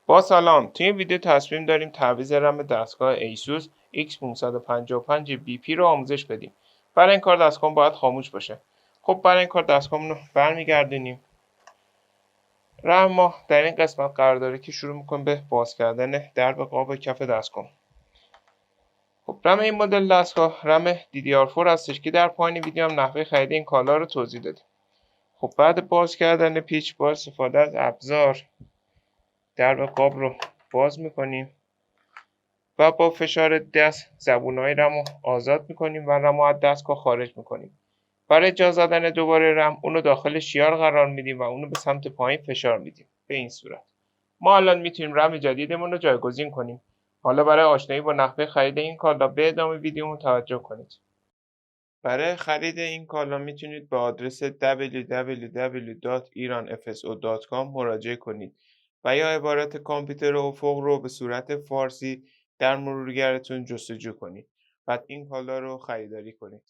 با سلام، توی این ویدیو تصمیم داریم تعویض رم دستگاه ایسوس X555BP رو آموزش بدیم. برای این کار دستگاه باید خاموش باشه. خب برای این کار دستگاهمون رو برمیگردونیم. رم ما در این قسمت قرار داره که شروع میکنیم به باز کردن درب قاب کف دستگاه. خب رم این مدل دستگاه رم DDR4 هستش که در پایین ویدیو هم نحوه خرید این کالا رو توضیح دادیم. خب بعد باز کردن پیچ با استفاده از ابزار درب قاب رو باز میکنیم و با فشار دست زبونهای رم رو آزاد میکنیم و رم رو از دستگاه خارج میکنیم. برای جا زدن دوباره رم اونو داخل شیار قرار میدیم و اونو به سمت پایین فشار میدیم. به این صورت ما الان میتونیم رم جدیدمون رو جایگزین کنیم. حالا برای آشنایی با نحوه خرید این کالا به ادامه ویدیومون توجه کنید. برای خرید این کالا میتونید به آدرس www.iranfso.com مراجعه کنید و یا عبارت کامپیوتر افق رو به صورت فارسی در مرورگرتون جستجو کنید. بعد این کالا رو خریداری کنید.